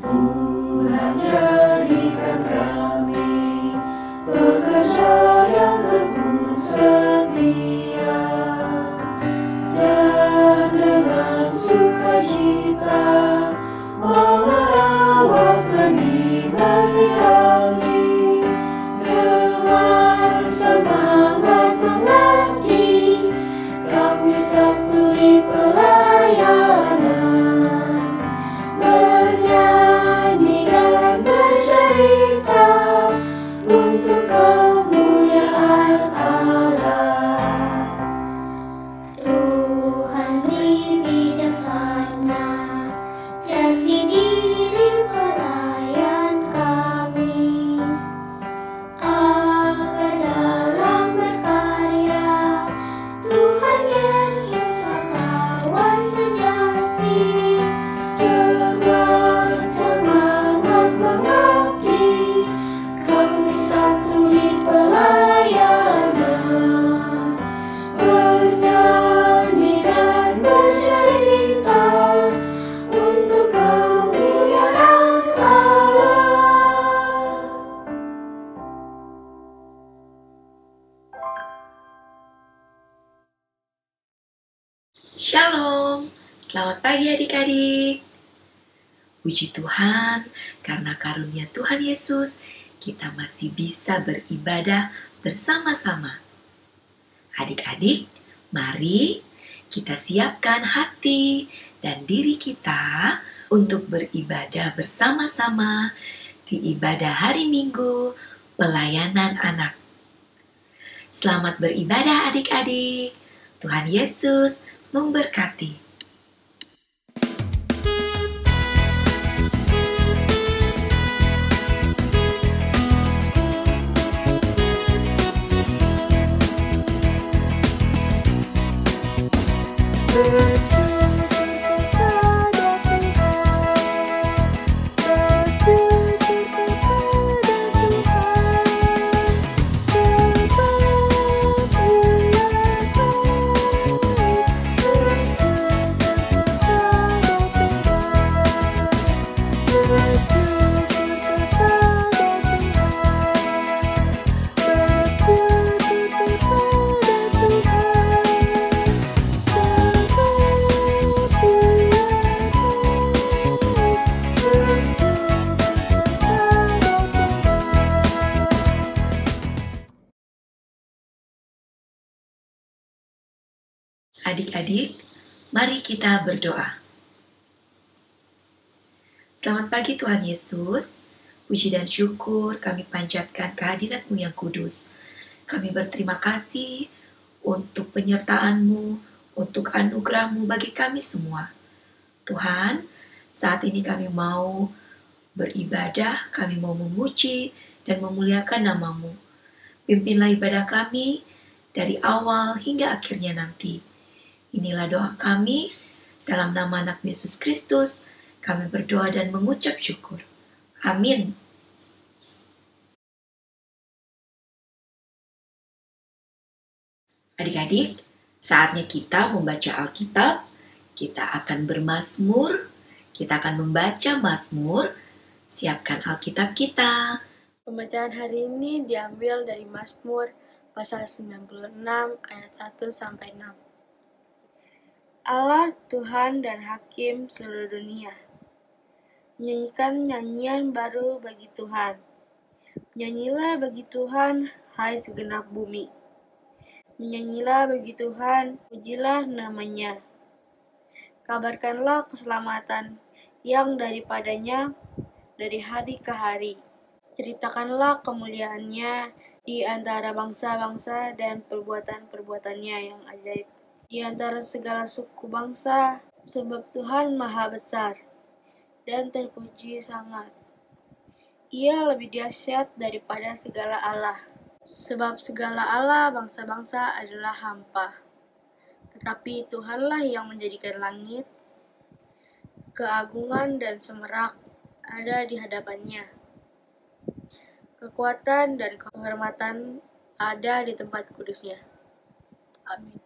Tuhan jadikan kami pekerja yang teguh setia, dan dengan sukacita merawat benih rami, dengan semangat mengabdi kami santuni pelayanan, bernyanyi dan bercerita untuk kemuliaan Allah. Tuhan beri bijaksana jati diri pelayan kami, agar dalam berkarya Tuhan Yesus kawan sejati, dengan semangat mengabdi kami santuni pelayanan, bernyanyi dan bercerita untuk kemuliaan Allah. Shalom, selamat pagi adik-adik. Puji Tuhan, karena karunia Tuhan Yesus, kita masih bisa beribadah bersama-sama. Adik-adik, mari kita siapkan hati dan diri kita untuk beribadah bersama-sama di ibadah hari Minggu pelayanan anak. Selamat beribadah adik-adik. Tuhan Yesus memberkati. Adik-adik, mari kita berdoa. Selamat pagi Tuhan Yesus. Puji dan syukur kami panjatkan kehadirat-Mu yang kudus. Kami berterima kasih untuk penyertaan-Mu, untuk anugerah-Mu bagi kami semua. Tuhan, saat ini kami mau beribadah, kami mau memuji dan memuliakan nama-Mu. Pimpinlah ibadah kami dari awal hingga akhirnya nanti. Inilah doa kami, dalam nama anak Yesus Kristus, kami berdoa dan mengucap syukur. Amin. Adik-adik, saatnya kita membaca Alkitab, kita akan bermazmur, kita akan membaca mazmur, siapkan Alkitab kita. Pembacaan hari ini diambil dari Mazmur pasal 96 ayat 1-6. Allah Tuhan dan Hakim seluruh dunia. Menyanyikan nyanyian baru bagi Tuhan. Menyanyilah bagi Tuhan, hai segenap bumi. Menyanyilah bagi Tuhan, pujilah namanya. Kabarkanlah keselamatan yang daripadanya dari hari ke hari. Ceritakanlah kemuliaannya di antara bangsa-bangsa dan perbuatan-perbuatannya yang ajaib. Di antara segala suku bangsa, sebab Tuhan maha besar dan terpuji sangat. Ia lebih dahsyat daripada segala Allah, sebab segala Allah bangsa-bangsa adalah hampa. Tetapi Tuhanlah yang menjadikan langit, keagungan dan semerak ada di hadapannya. Kekuatan dan kehormatan ada di tempat kudusnya. Amin.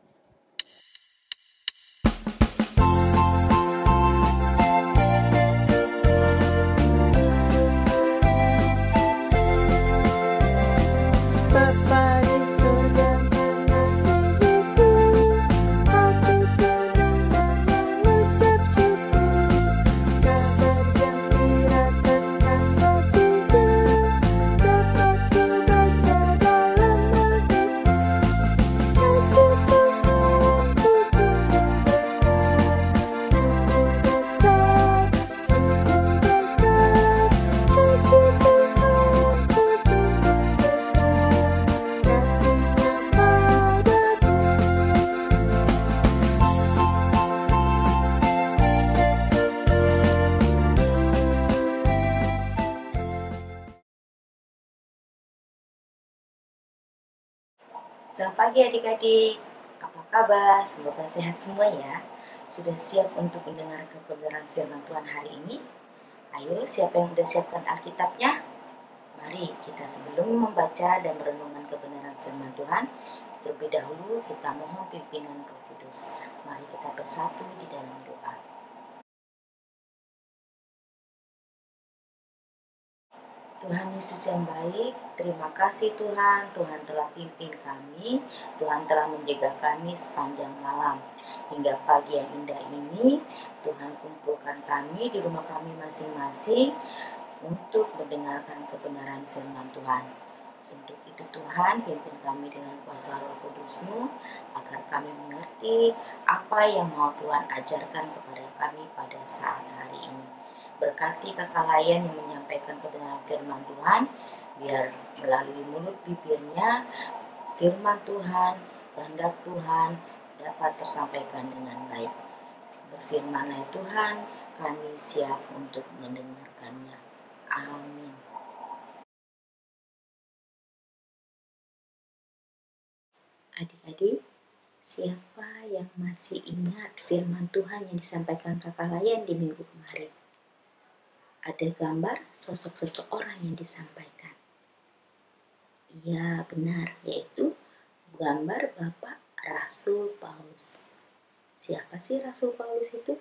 Selamat pagi adik-adik, apa kabar? Semoga sehat semua ya. Sudah siap untuk mendengar kebenaran firman Tuhan hari ini? Ayo, siapa yang sudah siapkan Alkitabnya? Mari kita sebelum membaca dan merenungkan kebenaran firman Tuhan, terlebih dahulu kita mohon pimpinan Roh Kudus. Mari kita bersatu di dalam doa. Tuhan Yesus yang baik, terima kasih Tuhan, Tuhan telah pimpin kami, Tuhan telah menjaga kami sepanjang malam. Hingga pagi yang indah ini, Tuhan kumpulkan kami di rumah kami masing-masing untuk mendengarkan kebenaran firman Tuhan. Untuk itu Tuhan, pimpin kami dengan kuasa Roh Kudus-Mu, agar kami mengerti apa yang mau Tuhan ajarkan kepada kami pada saat hari ini. Berkati kakak Layan yang menyampaikan kebenaran firman Tuhan, biar melalui mulut bibirnya, firman Tuhan, kehendak Tuhan dapat tersampaikan dengan baik. Berfirmanlah Tuhan, kami siap untuk mendengarkannya. Amin. Adik-adik, siapa yang masih ingat firman Tuhan yang disampaikan kakak Layan di minggu kemarin? Ada gambar sosok seseorang yang disampaikan. Iya, benar, yaitu gambar Bapak Rasul Paulus. Siapa sih Rasul Paulus itu?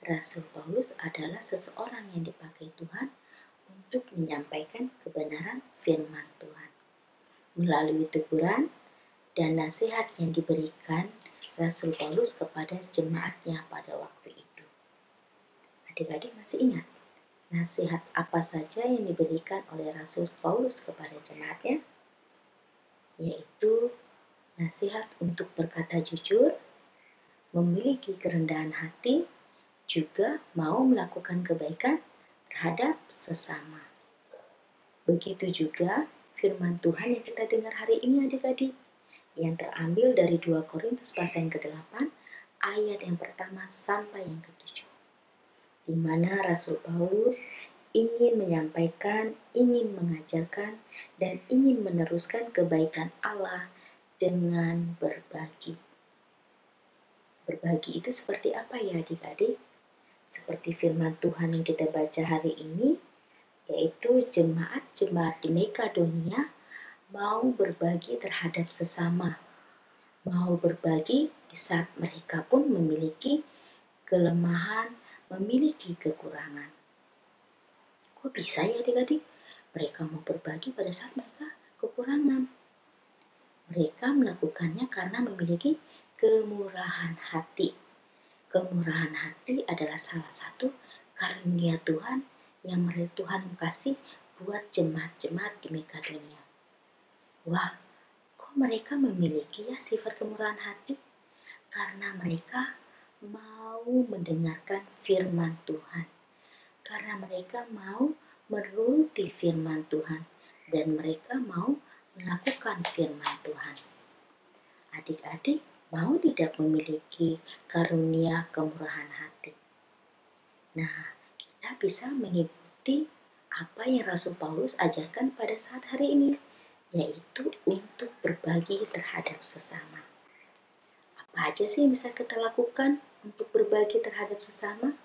Rasul Paulus adalah seseorang yang dipakai Tuhan untuk menyampaikan kebenaran firman Tuhan. Melalui teguran dan nasihat yang diberikan Rasul Paulus kepada jemaatnya pada waktu itu. Adik-adik masih ingat nasihat apa saja yang diberikan oleh Rasul Paulus kepada jemaatnya? Yaitu nasihat untuk berkata jujur, memiliki kerendahan hati, juga mau melakukan kebaikan terhadap sesama. Begitu juga firman Tuhan yang kita dengar hari ini adik-adik, yang terambil dari 2 Korintus pasal yang ke-8, ayat yang pertama sampai yang ke-7. Di mana Rasul Paulus ingin menyampaikan, ingin mengajarkan, dan ingin meneruskan kebaikan Allah dengan berbagi. Berbagi itu seperti apa ya adik-adik? Seperti firman Tuhan yang kita baca hari ini, yaitu jemaat-jemaat di Makedonia mau berbagi terhadap sesama. Mau berbagi di saat mereka pun memiliki kelemahan, memiliki kekurangan. Kok bisa ya adik-adik? Mereka mau berbagi pada saat mereka kekurangan. Mereka melakukannya karena memiliki kemurahan hati. Kemurahan hati adalah salah satu karunia Tuhan yang Tuhan kasih buat jemaat-jemaat di Makedonia. Wah, kok mereka memiliki ya sifat kemurahan hati? Karena mereka mau mendengarkan firman Tuhan. Karena mereka mau menuruti firman Tuhan. Dan mereka mau melakukan firman Tuhan. Adik-adik mau tidak memiliki karunia kemurahan hati? Nah, kita bisa mengikuti apa yang Rasul Paulus ajarkan pada saat hari ini, yaitu untuk berbagi terhadap sesama. Apa aja sih yang bisa kita lakukan untuk berbagi terhadap sesama?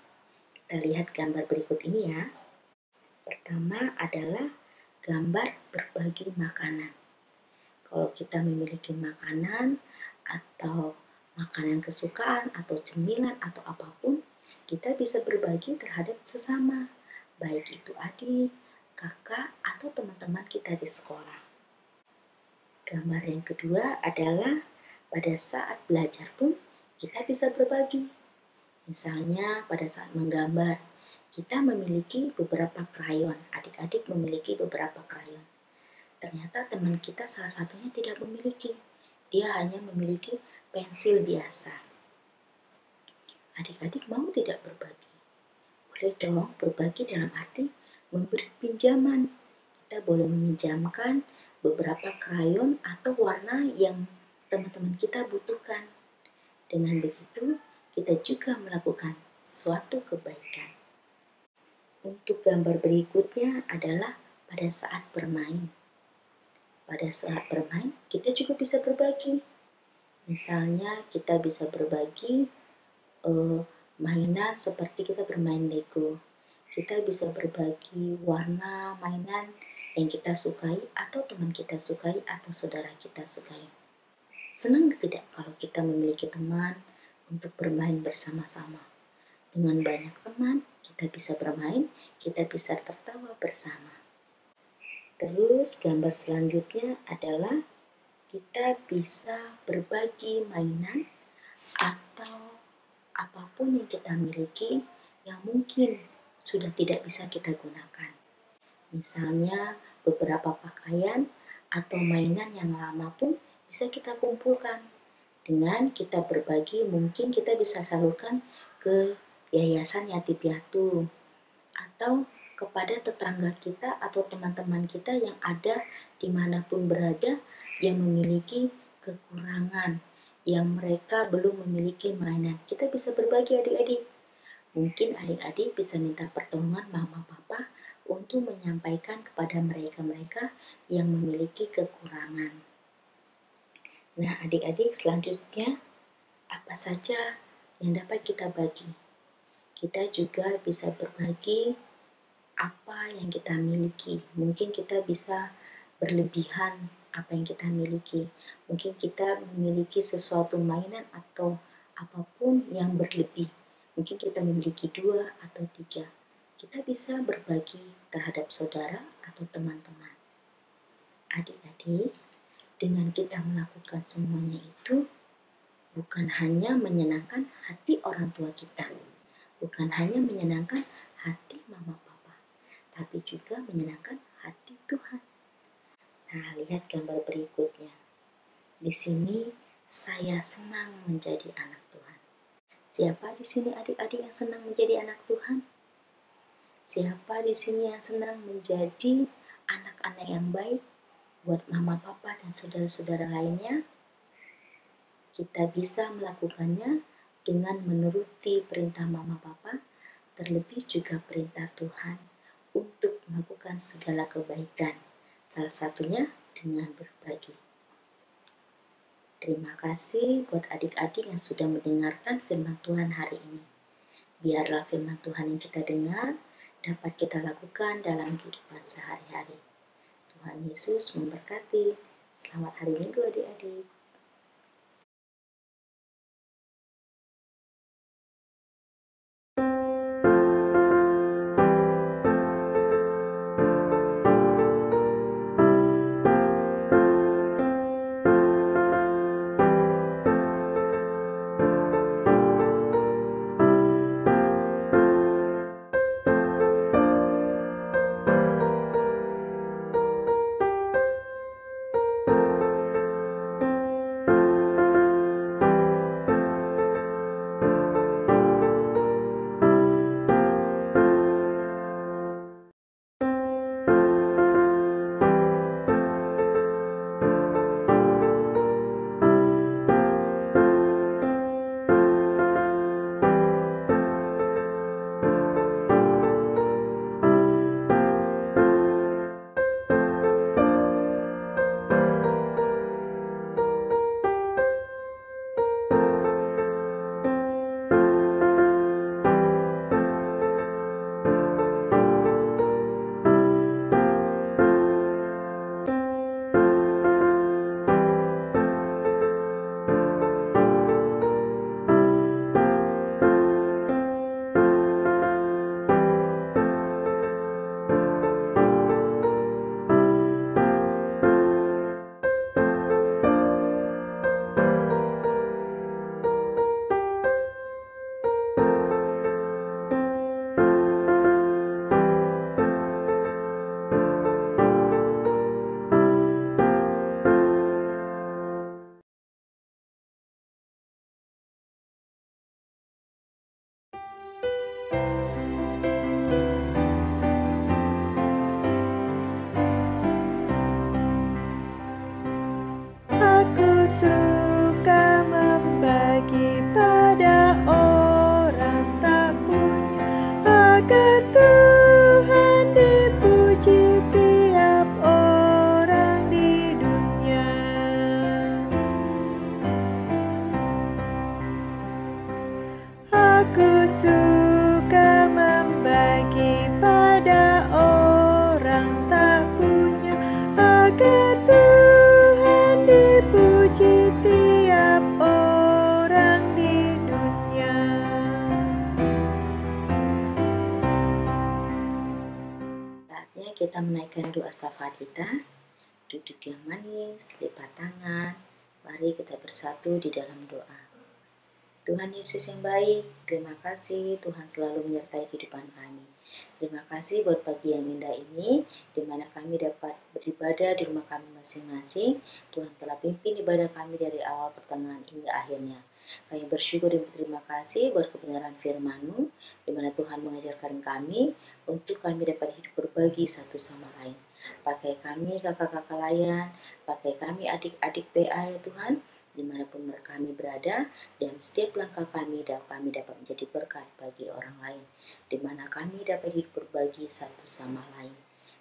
Kita lihat gambar berikut ini ya. Pertama adalah gambar berbagi makanan. Kalau kita memiliki makanan atau makanan kesukaan atau cemilan atau apapun, kita bisa berbagi terhadap sesama, baik itu adik, kakak, atau teman-teman kita di sekolah. Gambar yang kedua adalah pada saat belajar pun kita bisa berbagi. Misalnya pada saat menggambar, kita memiliki beberapa krayon, adik-adik memiliki beberapa krayon. Ternyata teman kita salah satunya tidak memiliki, dia hanya memiliki pensil biasa. Adik-adik mau tidak berbagi? Boleh dong berbagi dalam arti memberi pinjaman. Kita boleh meminjamkan beberapa krayon atau warna yang teman-teman kita butuhkan. Dengan begitu, kita juga melakukan suatu kebaikan. Untuk gambar berikutnya adalah pada saat bermain. pada saat bermain, kita juga bisa berbagi. Misalnya kita bisa berbagi mainan seperti kita bermain Lego. Kita bisa berbagi warna mainan yang kita sukai atau teman kita sukai atau saudara kita sukai. Senang tidak kalau kita memiliki teman untuk bermain bersama-sama? Dengan banyak teman, kita bisa bermain, kita bisa tertawa bersama. Terus gambar selanjutnya adalah kita bisa berbagi mainan atau apapun yang kita miliki yang mungkin sudah tidak bisa kita gunakan. Misalnya beberapa pakaian atau mainan yang lama pun bisa kita kumpulkan. Dengan kita berbagi, mungkin kita bisa salurkan ke yayasan yatim piatu atau kepada tetangga kita atau teman-teman kita yang ada dimanapun berada yang memiliki kekurangan, yang mereka belum memiliki mainan. Kita bisa berbagi adik-adik. Mungkin adik-adik bisa minta pertolongan mama papa untuk menyampaikan kepada mereka-mereka yang memiliki kekurangan. Nah adik-adik, selanjutnya apa saja yang dapat kita bagi? Kita juga bisa berbagi apa yang kita miliki. Mungkin kita bisa berlebihan apa yang kita miliki. Mungkin kita memiliki sesuatu mainan atau apapun yang berlebih. Mungkin kita memiliki 2 atau 3. Kita bisa berbagi terhadap saudara atau teman-teman. Adik-adik, dengan kita melakukan semuanya itu, bukan hanya menyenangkan hati orang tua kita, bukan hanya menyenangkan hati mama papa, tapi juga menyenangkan hati Tuhan. Nah, lihat gambar berikutnya. Di sini saya senang menjadi anak Tuhan. Siapa di sini adik-adik yang senang menjadi anak Tuhan? Siapa di sini yang senang menjadi anak-anak yang baik buat mama papa dan saudara-saudara lainnya? Kita bisa melakukannya dengan menuruti perintah mama papa, terlebih juga perintah Tuhan untuk melakukan segala kebaikan, salah satunya dengan berbagi. Terima kasih buat adik-adik yang sudah mendengarkan firman Tuhan hari ini. Biarlah firman Tuhan yang kita dengar dapat kita lakukan dalam kehidupan sehari-hari. Tuhan Yesus memberkati. Selamat hari Minggu adik-adik. Saatnya kita menaikkan doa syafaat kita. Duduk yang manis, lipat tangan. Mari kita bersatu di dalam doa. Tuhan Yesus yang baik, terima kasih Tuhan selalu menyertai kehidupan kami. Terima kasih buat pagi yang indah ini, di mana kami dapat beribadah di rumah kami masing-masing. Tuhan telah pimpin ibadah kami dari awal, pertengahan, hingga akhirnya. Kami bersyukur dan berterima kasih buat kebenaran firman-Mu, di mana Tuhan mengajarkan kami untuk kami dapat hidup berbagi satu sama lain. Pakai kami kakak-kakak layan, pakai kami adik-adik PA ya Tuhan, dimanapun kami berada, dan setiap langkah kami dapat menjadi berkat bagi orang lain, di mana kami dapat hidup berbagi satu sama lain.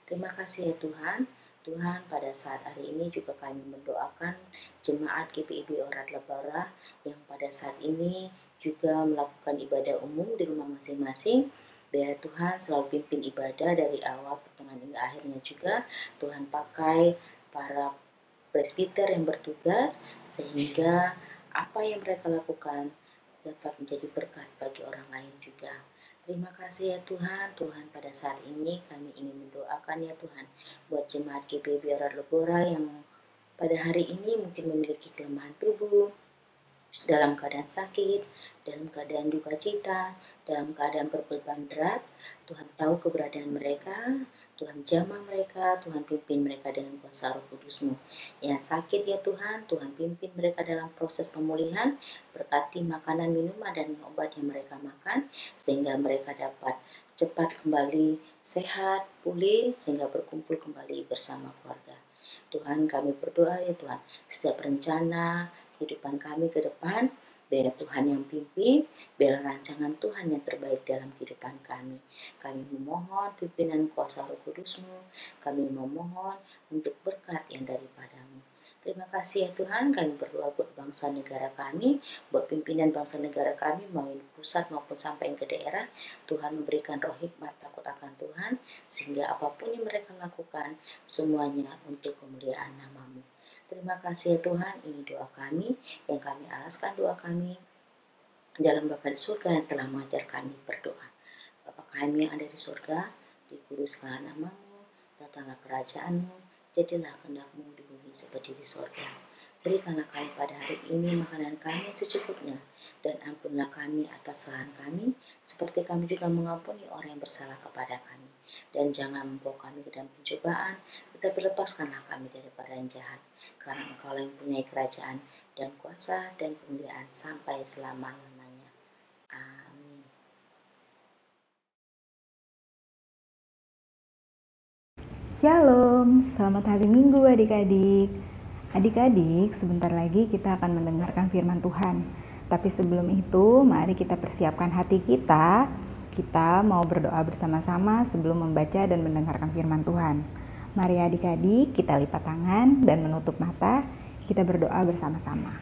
Terima kasih ya Tuhan. Tuhan, pada saat hari ini juga kami mendoakan jemaat GPIB Orat Lebara yang pada saat ini juga melakukan ibadah umum di rumah masing-masing. Biar Tuhan selalu pimpin ibadah dari awal, pertengahan, hingga akhirnya juga. Tuhan pakai para presbiter yang bertugas sehingga apa yang mereka lakukan dapat menjadi berkat bagi orang lain juga. Terima kasih ya Tuhan. Tuhan, pada saat ini kami ingin mendoakan ya Tuhan buat jemaat GPIB Orat Lebora yang pada hari ini mungkin memiliki kelemahan tubuh, dalam keadaan sakit, dalam keadaan duka cita, dalam keadaan berbeban berat. Tuhan tahu keberadaan mereka, Tuhan jamah mereka, Tuhan pimpin mereka dengan kuasa Roh Kudus-Mu. Yang sakit ya Tuhan, Tuhan pimpin mereka dalam proses pemulihan, berkati makanan, minuman, dan obat yang mereka makan, sehingga mereka dapat cepat kembali sehat, pulih, sehingga berkumpul kembali bersama keluarga. Tuhan, kami berdoa ya Tuhan, setiap rencana kehidupan kami ke depan, biar Tuhan yang pimpin, biar rancangan Tuhan yang terbaik dalam kehidupan kami. Kami memohon pimpinan kuasa Roh Kudus-Mu, kami memohon untuk berkat yang daripada-Mu. Terima kasih ya Tuhan, kami berdoa buat bangsa negara kami, buat pimpinan bangsa negara kami, mau di pusat maupun sampai ke daerah. Tuhan memberikan roh hikmat takut akan Tuhan, sehingga apapun yang mereka lakukan, semuanya untuk kemuliaan nama-Mu. Terima kasih ya Tuhan, ini doa kami, yang kami alaskan doa kami dalam Bapa di surga yang telah mengajar kami berdoa. Bapa kami yang ada di surga, dikuduskanlah nama-Mu, datanglah kerajaan-Mu, jadilah kehendak-Mu di bumi seperti di surga. Berikanlah kami pada hari ini makanan kami yang secukupnya, dan ampunilah kami atas kesalahan kami, seperti kami juga mengampuni orang yang bersalah kepada kami. Dan jangan membawa kami ke dalam pencobaan, tetapi lepaskanlah kami daripada yang jahat, karena Engkau yang mempunyai kerajaan dan kuasa dan kemuliaan sampai selama-lamanya. Amin. Shalom, selamat hari Minggu adik-adik. Adik-adik, sebentar lagi kita akan mendengarkan firman Tuhan. Tapi sebelum itu, mari kita persiapkan hati kita. Kita mau berdoa bersama-sama sebelum membaca dan mendengarkan firman Tuhan. Mari adik-adik, kita lipat tangan dan menutup mata. Kita berdoa bersama-sama.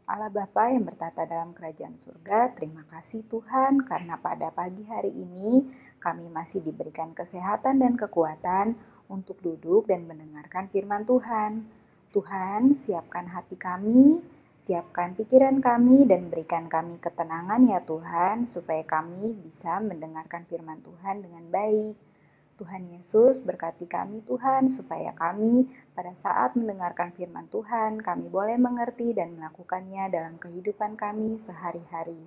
Allah Bapa yang bertata dalam kerajaan surga, terima kasih Tuhan karena pada pagi hari ini kami masih diberikan kesehatan dan kekuatan untuk duduk dan mendengarkan firman Tuhan. Tuhan, siapkan hati kami, siapkan pikiran kami dan berikan kami ketenangan ya Tuhan, supaya kami bisa mendengarkan firman Tuhan dengan baik. Tuhan Yesus berkati kami Tuhan, supaya kami pada saat mendengarkan firman Tuhan, kami boleh mengerti dan melakukannya dalam kehidupan kami sehari-hari.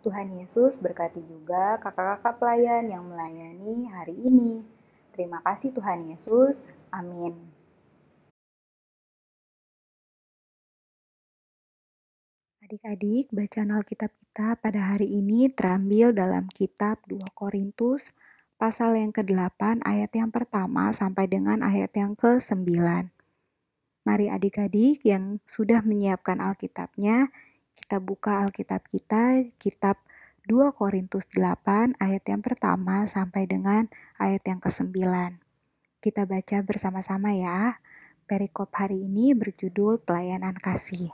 Tuhan Yesus berkati juga kakak-kakak pelayan yang melayani hari ini. Terima kasih Tuhan Yesus. Amin. Adik-adik, bacaan Alkitab kita pada hari ini terambil dalam kitab 2 Korintus pasal yang ke-8 ayat yang pertama sampai dengan ayat yang ke-9. Mari adik-adik yang sudah menyiapkan Alkitabnya, kita buka Alkitab kita, kitab 2 Korintus 8 ayat yang pertama sampai dengan ayat yang ke-9. Kita baca bersama-sama ya. Perikop hari ini berjudul Pelayanan Kasih.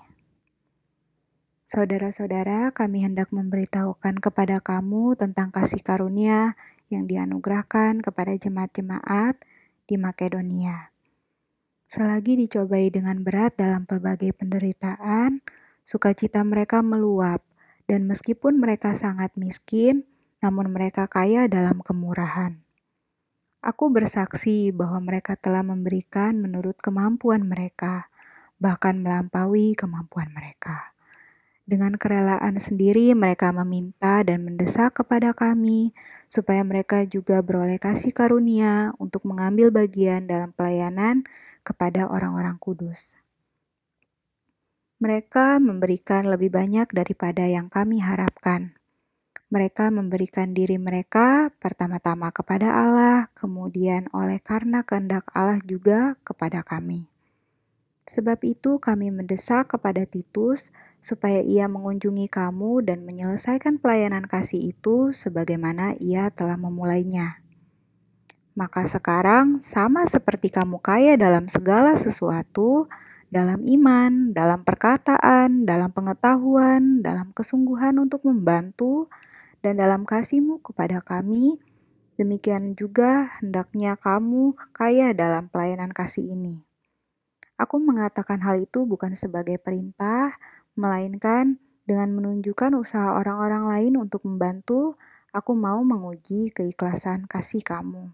Saudara-saudara, kami hendak memberitahukan kepada kamu tentang kasih karunia yang dianugerahkan kepada jemaat-jemaat di Makedonia. Selagi dicobai dengan berat dalam berbagai penderitaan, sukacita mereka meluap Dan meskipun mereka sangat miskin, namun mereka kaya dalam kemurahan. Aku bersaksi bahwa mereka telah memberikan menurut kemampuan mereka, bahkan melampaui kemampuan mereka. Dengan kerelaan sendiri mereka meminta dan mendesak kepada kami, supaya mereka juga beroleh kasih karunia untuk mengambil bagian dalam pelayanan kepada orang-orang kudus. Mereka memberikan lebih banyak daripada yang kami harapkan. Mereka memberikan diri mereka pertama-tama kepada Allah, kemudian oleh karena kehendak Allah juga kepada kami. Sebab itu kami mendesak kepada Titus supaya ia mengunjungi kamu dan menyelesaikan pelayanan kasih itu sebagaimana ia telah memulainya. Maka sekarang sama seperti kamu kaya dalam segala sesuatu, dalam iman, dalam perkataan, dalam pengetahuan, dalam kesungguhan untuk membantu, dan dalam kasihmu kepada kami, demikian juga hendaknya kamu kaya dalam pelayanan kasih ini. Aku mengatakan hal itu bukan sebagai perintah, melainkan dengan menunjukkan usaha orang-orang lain untuk membantu, aku mau menguji keikhlasan kasih kamu.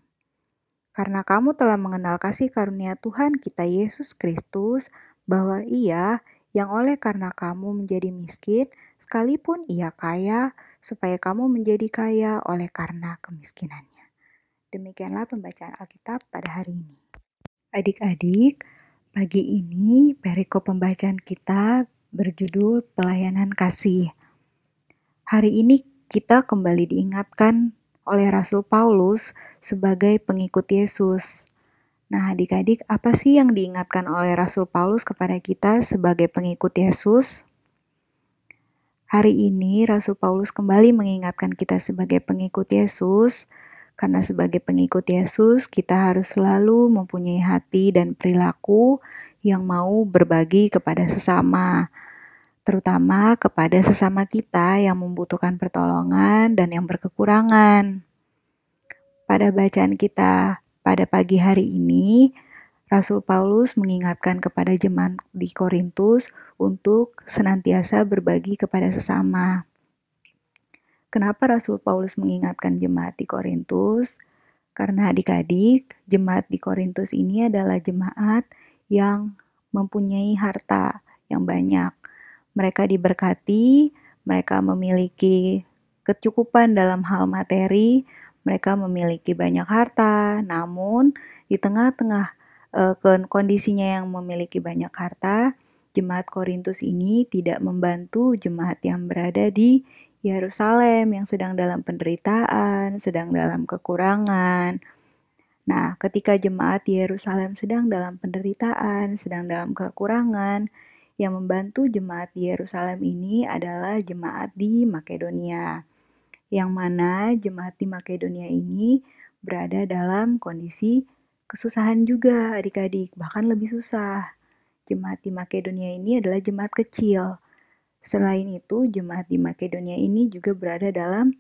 Karena kamu telah mengenal kasih karunia Tuhan kita Yesus Kristus, bahwa Ia yang oleh karena kamu menjadi miskin, sekalipun Ia kaya, supaya kamu menjadi kaya oleh karena kemiskinannya. Demikianlah pembacaan Alkitab pada hari ini. Adik-adik, pagi ini perikop pembacaan kita berjudul Pelayanan Kasih. Hari ini kita kembali diingatkan oleh Rasul Paulus sebagai pengikut Yesus. Nah, adik-adik, apa sih yang diingatkan oleh Rasul Paulus kepada kita sebagai pengikut Yesus? Hari ini Rasul Paulus kembali mengingatkan kita sebagai pengikut Yesus, karena sebagai pengikut Yesus kita harus selalu mempunyai hati dan perilaku yang mau berbagi kepada sesama, terutama kepada sesama kita yang membutuhkan pertolongan dan yang berkekurangan. Pada bacaan kita pada pagi hari ini, Rasul Paulus mengingatkan kepada jemaat di Korintus untuk senantiasa berbagi kepada sesama. Kenapa Rasul Paulus mengingatkan jemaat di Korintus? Karena adik-adik, jemaat di Korintus ini adalah jemaat yang mempunyai harta yang banyak. Mereka diberkati, mereka memiliki kecukupan dalam hal materi, mereka memiliki banyak harta, namun di tengah-tengah kondisinya yang memiliki banyak harta, jemaat Korintus ini tidak membantu jemaat yang berada di Yerusalem yang sedang dalam penderitaan, sedang dalam kekurangan. Nah, ketika jemaat di Yerusalem sedang dalam penderitaan, sedang dalam kekurangan, yang membantu jemaat di Yerusalem ini adalah jemaat di Makedonia. Yang mana jemaat di Makedonia ini berada dalam kondisi kesusahan juga adik-adik, bahkan lebih susah. Jemaat di Makedonia ini adalah jemaat kecil. Selain itu, jemaat di Makedonia ini juga berada dalam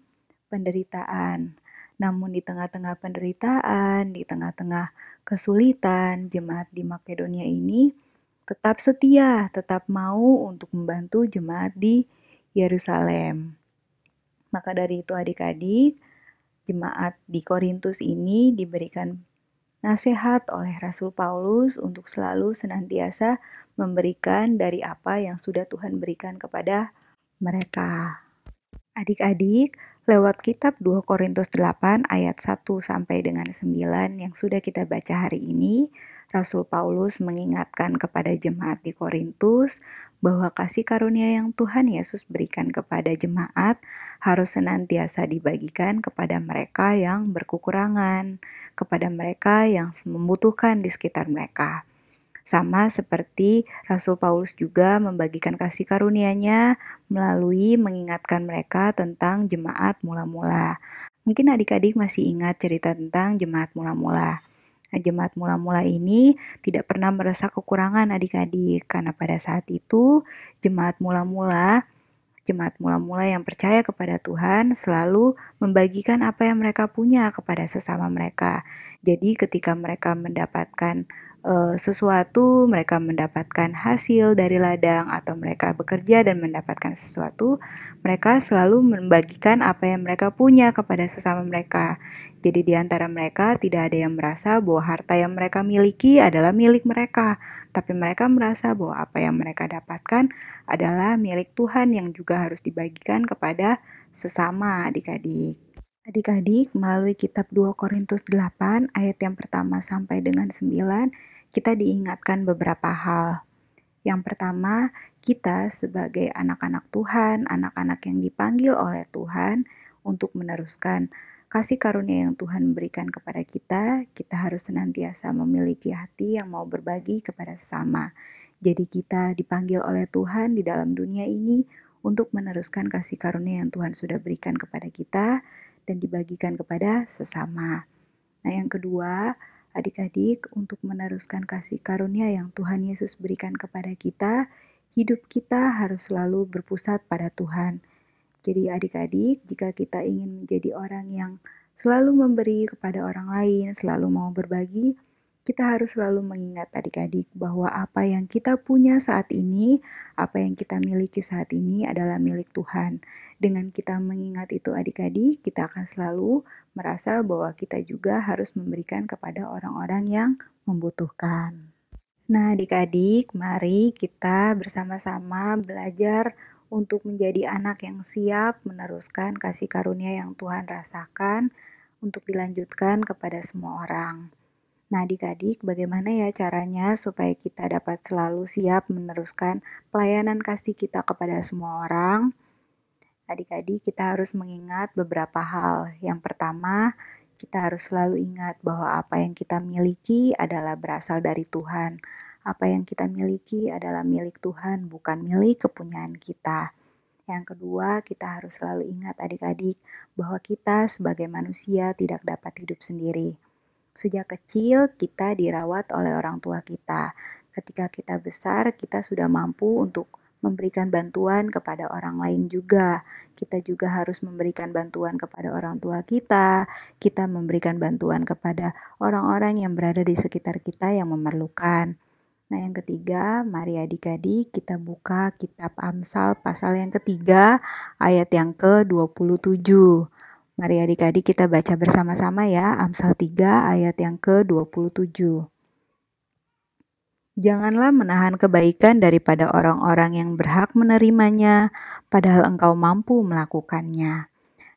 penderitaan. Namun di tengah-tengah penderitaan, di tengah-tengah kesulitan, jemaat di Makedonia ini tetap setia, tetap mau untuk membantu jemaat di Yerusalem. Maka dari itu adik-adik, jemaat di Korintus ini diberikan nasihat oleh Rasul Paulus untuk selalu senantiasa memberikan dari apa yang sudah Tuhan berikan kepada mereka. Adik-adik, lewat kitab 2 Korintus 8 ayat 1 sampai dengan 9 yang sudah kita baca hari ini, Rasul Paulus mengingatkan kepada jemaat di Korintus bahwa kasih karunia yang Tuhan Yesus berikan kepada jemaat harus senantiasa dibagikan kepada mereka yang berkekurangan, kepada mereka yang membutuhkan di sekitar mereka. Sama seperti Rasul Paulus juga membagikan kasih karunia-Nya melalui mengingatkan mereka tentang jemaat mula-mula. Mungkin adik-adik masih ingat cerita tentang jemaat mula-mula. Nah, jemaat mula-mula ini tidak pernah merasa kekurangan adik-adik, karena pada saat itu jemaat mula-mula yang percaya kepada Tuhan selalu membagikan apa yang mereka punya kepada sesama mereka. Jadi ketika mereka mendapatkan sesuatu, mereka mendapatkan hasil dari ladang, atau mereka bekerja dan mendapatkan sesuatu, mereka selalu membagikan apa yang mereka punya kepada sesama mereka. Jadi di antara mereka tidak ada yang merasa bahwa harta yang mereka miliki adalah milik mereka, tapi mereka merasa bahwa apa yang mereka dapatkan adalah milik Tuhan yang juga harus dibagikan kepada sesama adik-adik. Adik-adik, melalui kitab 2 Korintus 8 ayat yang pertama sampai dengan 9, kita diingatkan beberapa hal. Yang pertama, kita sebagai anak-anak Tuhan, anak-anak yang dipanggil oleh Tuhan untuk meneruskan kasih karunia yang Tuhan berikan kepada kita, kita harus senantiasa memiliki hati yang mau berbagi kepada sesama. Jadi kita dipanggil oleh Tuhan di dalam dunia ini untuk meneruskan kasih karunia yang Tuhan sudah berikan kepada kita dan dibagikan kepada sesama. Nah, yang kedua, adik-adik, untuk meneruskan kasih karunia yang Tuhan Yesus berikan kepada kita, hidup kita harus selalu berpusat pada Tuhan. Jadi adik-adik, jika kita ingin menjadi orang yang selalu memberi kepada orang lain, selalu mau berbagi, kita harus selalu mengingat adik-adik bahwa apa yang kita punya saat ini, apa yang kita miliki saat ini adalah milik Tuhan. Dengan kita mengingat itu adik-adik, kita akan selalu merasa bahwa kita juga harus memberikan kepada orang-orang yang membutuhkan. Nah, adik-adik, mari kita bersama-sama belajar untuk menjadi anak yang siap meneruskan kasih karunia yang Tuhan rasakan untuk dilanjutkan kepada semua orang. Nah, adik-adik, bagaimana ya caranya supaya kita dapat selalu siap meneruskan pelayanan kasih kita kepada semua orang? Adik-adik, kita harus mengingat beberapa hal. Yang pertama, kita harus selalu ingat bahwa apa yang kita miliki adalah berasal dari Tuhan. Apa yang kita miliki adalah milik Tuhan, bukan milik kepunyaan kita. Yang kedua, kita harus selalu ingat adik-adik bahwa kita sebagai manusia tidak dapat hidup sendiri. Sejak kecil, kita dirawat oleh orang tua kita. Ketika kita besar, kita sudah mampu untuk memberikan bantuan kepada orang lain juga. Kita juga harus memberikan bantuan kepada orang tua kita memberikan bantuan kepada orang-orang yang berada di sekitar kita yang memerlukan. Nah, yang ketiga, mari adik-adik kita buka kitab Amsal pasal yang ketiga, ayat yang ke-27. Mari adik-adik kita baca bersama-sama ya, Amsal 3 ayat yang ke-27. Janganlah menahan kebaikan daripada orang-orang yang berhak menerimanya, padahal engkau mampu melakukannya.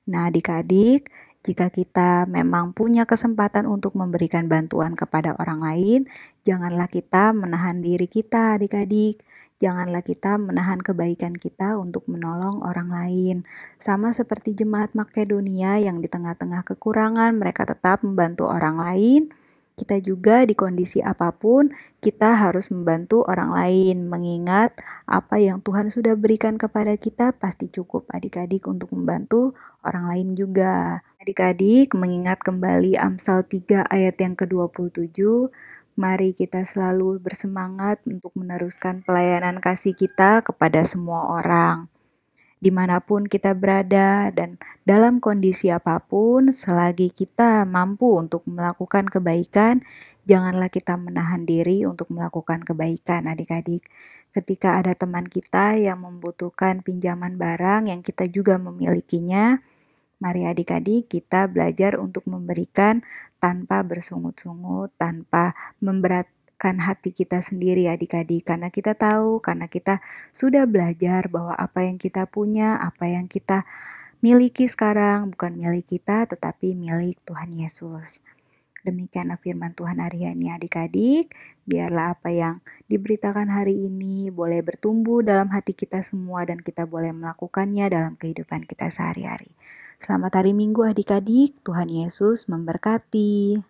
Nah, adik-adik, jika kita memang punya kesempatan untuk memberikan bantuan kepada orang lain, janganlah kita menahan diri kita, adik-adik. Janganlah kita menahan kebaikan kita untuk menolong orang lain. Sama seperti jemaat Makedonia yang di tengah-tengah kekurangan, mereka tetap membantu orang lain. Kita juga di kondisi apapun, kita harus membantu orang lain, mengingat apa yang Tuhan sudah berikan kepada kita pasti cukup adik-adik untuk membantu orang lain juga. Adik-adik mengingat kembali Amsal 3 ayat yang ke-27, mari kita selalu bersemangat untuk meneruskan pelayanan kasih kita kepada semua orang. Dimanapun kita berada dan dalam kondisi apapun, selagi kita mampu untuk melakukan kebaikan, janganlah kita menahan diri untuk melakukan kebaikan adik-adik. Ketika ada teman kita yang membutuhkan pinjaman barang yang kita juga memilikinya, mari adik-adik kita belajar untuk memberikan tanpa bersungut-sungut, tanpa memberatkan hati kita sendiri adik-adik. Karena kita tahu, karena kita sudah belajar bahwa apa yang kita punya, apa yang kita miliki sekarang bukan milik kita tetapi milik Tuhan Yesus. Demikianlah firman Tuhan hari ini adik-adik. Biarlah apa yang diberitakan hari ini boleh bertumbuh dalam hati kita semua dan kita boleh melakukannya dalam kehidupan kita sehari-hari. Selamat hari Minggu adik-adik, Tuhan Yesus memberkati.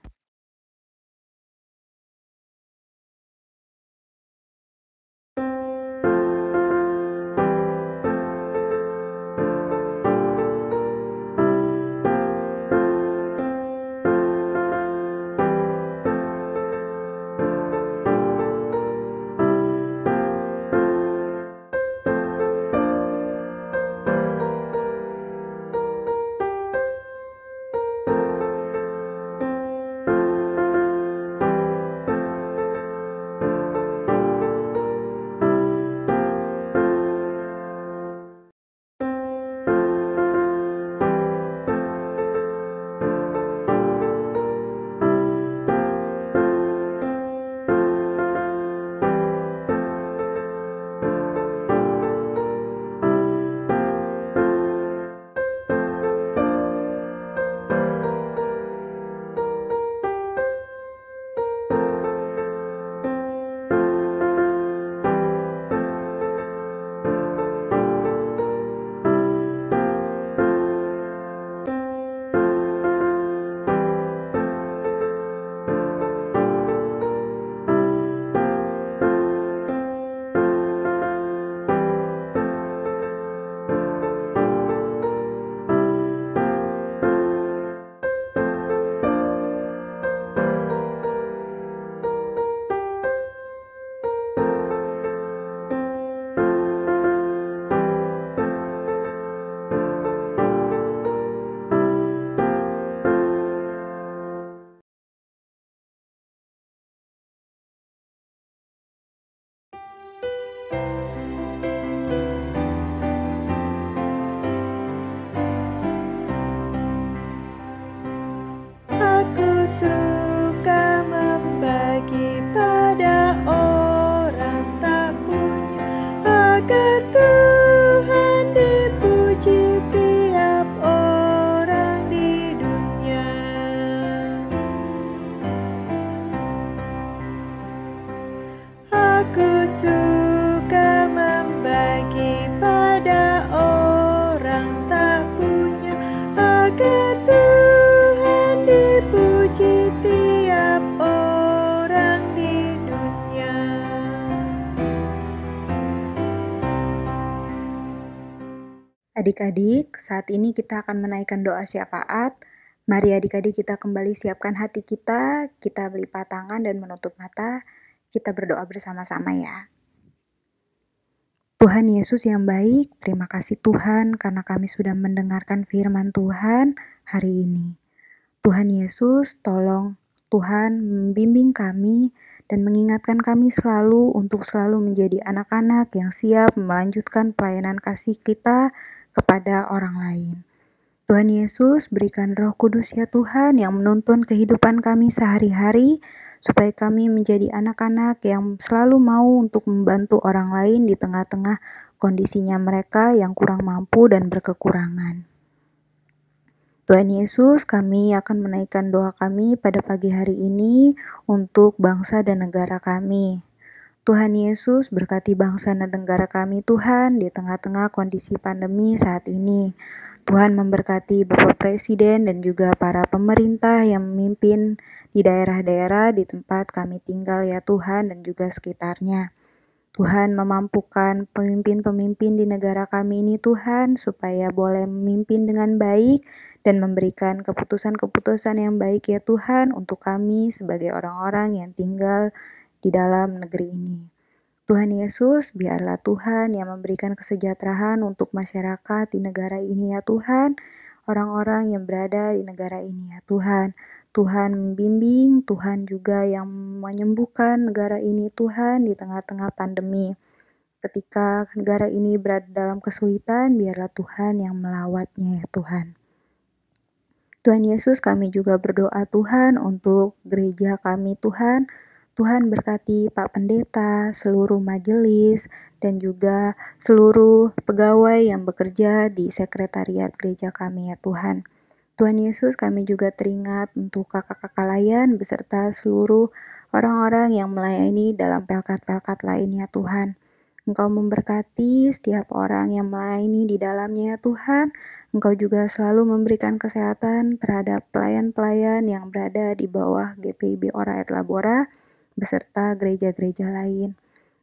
suka membagi pada orang tak punya, agar Tuhan dipuji tiap orang di dunia. Aku suka membagi pada orang tak punya, agar Tuhan dipuji tiap orang di dunia. Adik-adik, saat ini kita akan menaikkan doa syafaat. Mari adik-adik kita kembali siapkan hati kita berlipat tangan dan menutup mata. Kita berdoa bersama-sama ya. Tuhan Yesus yang baik, terima kasih Tuhan karena kami sudah mendengarkan firman Tuhan hari ini. Tuhan Yesus, tolong Tuhan membimbing kami dan mengingatkan kami selalu untuk selalu menjadi anak-anak yang siap melanjutkan pelayanan kasih kita kepada orang lain. Tuhan Yesus, berikan Roh Kudus ya Tuhan yang menuntun kehidupan kami sehari-hari, supaya kami menjadi anak-anak yang selalu mau untuk membantu orang lain di tengah-tengah kondisinya mereka yang kurang mampu dan berkekurangan. Tuhan Yesus, kami akan menaikkan doa kami pada pagi hari ini untuk bangsa dan negara kami. Tuhan Yesus, berkati bangsa dan negara kami Tuhan di tengah-tengah kondisi pandemi saat ini. Tuhan memberkati Bapak Presiden dan juga para pemerintah yang memimpin di daerah-daerah di tempat kami tinggal ya Tuhan dan juga sekitarnya. Tuhan memampukan pemimpin-pemimpin di negara kami ini Tuhan supaya boleh memimpin dengan baik dan memberikan keputusan-keputusan yang baik ya Tuhan untuk kami sebagai orang-orang yang tinggal di dalam negeri ini. Tuhan Yesus, biarlah Tuhan yang memberikan kesejahteraan untuk masyarakat di negara ini ya Tuhan, orang-orang yang berada di negara ini ya Tuhan. Tuhan membimbing, Tuhan juga yang menyembuhkan negara ini Tuhan di tengah-tengah pandemi. Ketika negara ini berada dalam kesulitan, biarlah Tuhan yang melawatnya ya Tuhan. Tuhan Yesus, kami juga berdoa Tuhan untuk gereja kami Tuhan. Tuhan berkati Pak Pendeta, seluruh majelis, dan juga seluruh pegawai yang bekerja di sekretariat gereja kami ya Tuhan. Tuhan Yesus, kami juga teringat untuk kakak-kakak layan beserta seluruh orang-orang yang melayani dalam pelkat-pelkat lainnya Tuhan. Engkau memberkati setiap orang yang melayani di dalamnya Tuhan. Engkau juga selalu memberikan kesehatan terhadap pelayan-pelayan yang berada di bawah GPIB Ora et Labora beserta gereja-gereja lain.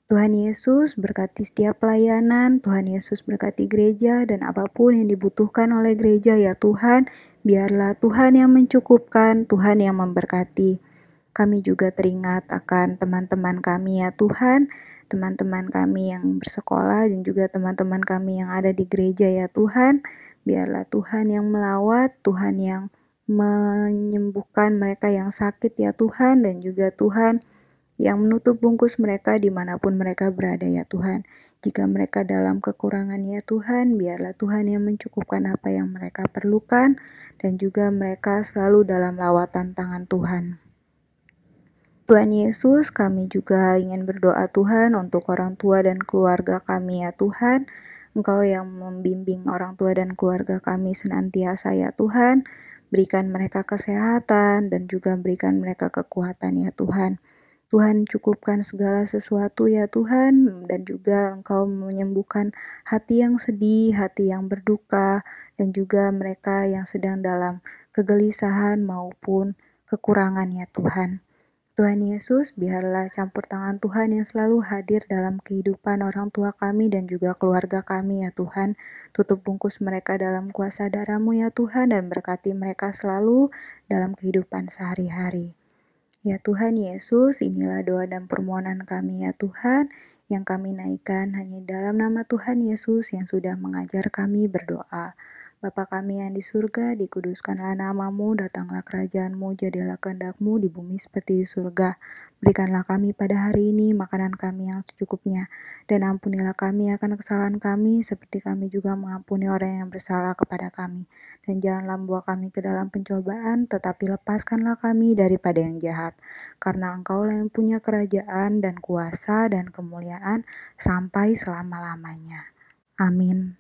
Tuhan Yesus berkati setiap pelayanan, Tuhan Yesus berkati gereja dan apapun yang dibutuhkan oleh gereja ya Tuhan, biarlah Tuhan yang mencukupkan, Tuhan yang memberkati. Kami juga teringat akan teman-teman kami ya Tuhan, teman-teman kami yang bersekolah dan juga teman-teman kami yang ada di gereja ya Tuhan, biarlah Tuhan yang melawat, Tuhan yang menyembuhkan mereka yang sakit ya Tuhan, dan juga Tuhan yang menutup bungkus mereka dimanapun mereka berada ya Tuhan. Jika mereka dalam kekurangan ya Tuhan, biarlah Tuhan yang mencukupkan apa yang mereka perlukan, dan juga mereka selalu dalam lawatan tangan Tuhan. Tuhan Yesus, kami juga ingin berdoa Tuhan untuk orang tua dan keluarga kami ya Tuhan. Engkau yang membimbing orang tua dan keluarga kami senantiasa ya Tuhan. Berikan mereka kesehatan dan juga berikan mereka kekuatan ya Tuhan. Tuhan cukupkan segala sesuatu ya Tuhan, dan juga Engkau menyembuhkan hati yang sedih, hati yang berduka, dan juga mereka yang sedang dalam kegelisahan maupun kekurangan ya Tuhan. Tuhan Yesus, biarlah campur tangan Tuhan yang selalu hadir dalam kehidupan orang tua kami dan juga keluarga kami ya Tuhan. Tutup bungkus mereka dalam kuasa darah-Mu ya Tuhan, dan berkati mereka selalu dalam kehidupan sehari-hari. Ya Tuhan Yesus, inilah doa dan permohonan kami ya Tuhan, yang kami naikkan hanya dalam nama Tuhan Yesus yang sudah mengajar kami berdoa. Bapa kami yang di surga, dikuduskanlah namamu, datanglah kerajaanmu, jadilah kehendak-mu di bumi seperti di surga. Berikanlah kami pada hari ini makanan kami yang secukupnya, dan ampunilah kami akan kesalahan kami, seperti kami juga mengampuni orang yang bersalah kepada kami. Dan janganlah membawa kami ke dalam pencobaan, tetapi lepaskanlah kami daripada yang jahat. Karena Engkaulah yang punya kerajaan dan kuasa dan kemuliaan sampai selama-lamanya. Amin.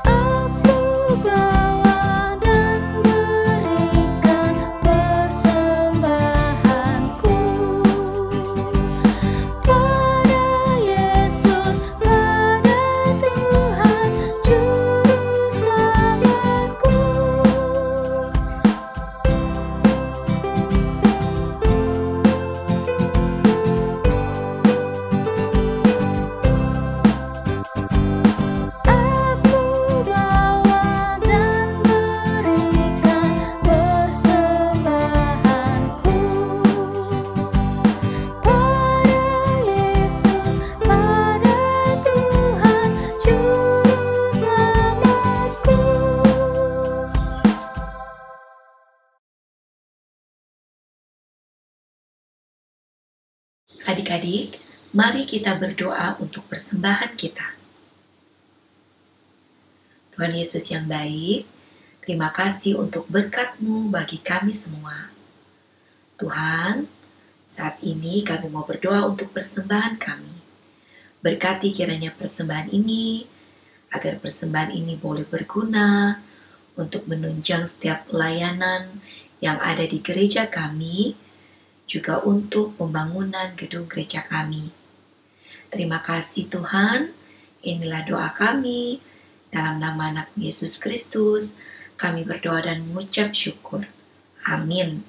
Aku bawa dan berikan persembahanku pada Yesus, pada Tuhan Juru Selamatku. Aku bawa dan berikan persembahanku pada Yesus, pada Tuhan Juru Selamatku. Adik-adik, mari kita berdoa untuk persembahan kita. Tuhan Yesus yang baik, terima kasih untuk berkat-Mu bagi kami semua. Tuhan, saat ini kami mau berdoa untuk persembahan kami. Berkati kiranya persembahan ini, agar persembahan ini boleh berguna untuk menunjang setiap pelayanan yang ada di gereja kami, juga untuk pembangunan gedung gereja kami. Terima kasih Tuhan, inilah doa kami. Dalam nama anak Yesus Kristus, kami berdoa dan mengucap syukur. Amin.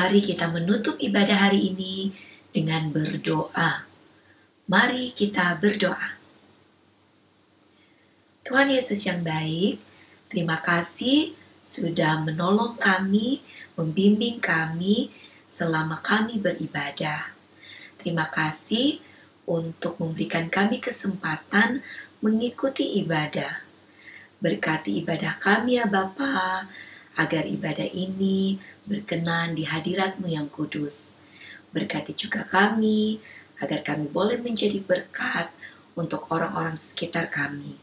Mari kita menutup ibadah hari ini dengan berdoa. Mari kita berdoa. Tuhan Yesus yang baik, terima kasih sudah menolong kami, membimbing kami selama kami beribadah. Terima kasih untuk memberikan kami kesempatan mengikuti ibadah. Berkati ibadah kami ya Bapa, agar ibadah ini berkenan di hadirat-Mu yang kudus. Berkati juga kami, agar kami boleh menjadi berkat untuk orang-orang di sekitar kami.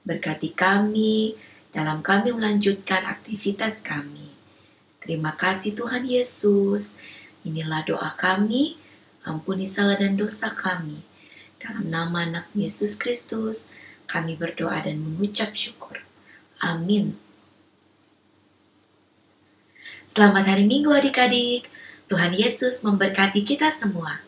Berkati kami dalam kami melanjutkan aktivitas kami. Terima kasih Tuhan Yesus. Inilah doa kami, ampuni salah dan dosa kami. Dalam nama anak Yesus Kristus, kami berdoa dan mengucap syukur. Amin. Selamat hari Minggu adik-adik. Tuhan Yesus memberkati kita semua.